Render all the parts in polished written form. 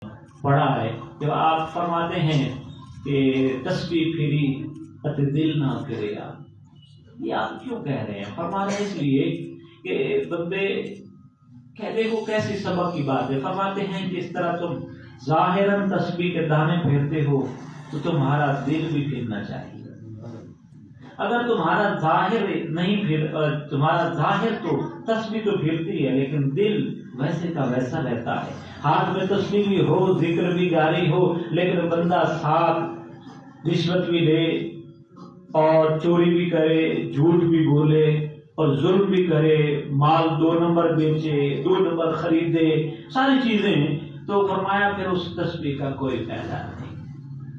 پڑھا ہے، جب آپ فرماتے ہیں کہ تسبیح پھری ات دل نہ پھرے، یہ آپ کیوں کہہ رہے ہیں؟ فرمانا اس لیے کہ بندے کہتے وہ کیسی سبق کی بات ہے۔ فرماتے ہیں کہ اس طرح تم ظاہراً تسبیح کے دانے پھیرتے ہو تو تمہارا دل بھی پھرنا چاہیے۔ اگر تمہارا ظاہر نہیں تمہارا ظاہر تو تسبیح تو پھرتی ہے لیکن دل ویسے کا ویسا رہتا ہے، ہاتھ میں تسبیح بھی ہو، ذکر بھی جاری ہو، لیکن بندہ ساتھ رشوت بھی دے اور چوری بھی کرے، جھوٹ بھی بولے اور ظلم بھی کرے، مال 2 نمبر بیچے، 2 نمبر خریدے، ساری چیزیں، تو فرمایا پھر اس تسبیح کا کوئی فائدہ نہیں۔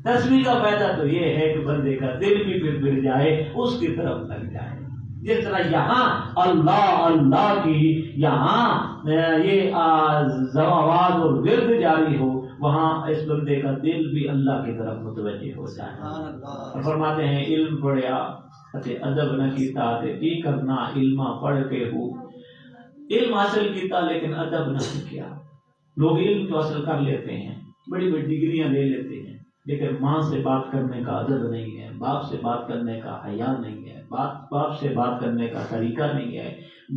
تسبیح کا فائدہ تو یہ ہے کہ بندے کا دل بھی پھر جائے، اس کی طرف لگ جائے۔ جس طرح یہاں اللہ اللہ کی یہاں یہ آواز اور ورد جاری ہو، وہاں اس بندے کا دل بھی اللہ کی طرف متوجہ ہو جائے۔ فرماتے ہیں علم پڑھیا ادب نہ کیتا کی کرنا علما پڑھ کے ہو، علم حاصل کیتا لیکن ادب نہ کیا۔ لوگ علم تو حاصل کر لیتے ہیں، بڑی بڑی ڈگریاں لے لیتے ہیں، لیکن ماں سے بات کرنے کا ادب نہیں ہے، باپ سے بات کرنے کا حیا نہیں ہے، باپ سے بات کرنے کا طریقہ نہیں ہے،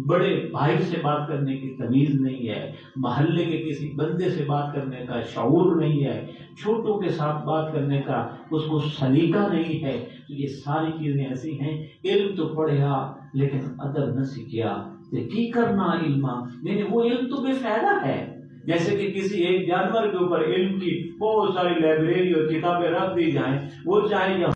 بڑے بھائی سے بات کرنے کی تمیز نہیں ہے، محلے کے کسی بندے سے بات کرنے کا شعور نہیں ہے، چھوٹوں کے ساتھ بات کرنے کا اس کو سلیقہ نہیں ہے۔ تو یہ ساری چیزیں ایسی ہیں، علم تو پڑھیا لیکن ادب نہ سیکھیا، کی کرنا علما، یعنی وہ علم تو بے فائدہ ہے۔ جیسے کہ کسی ایک جانور کے اوپر علم کی بہت ساری لائبریری اور کتابیں رکھ دی جائیں، وہ چاہے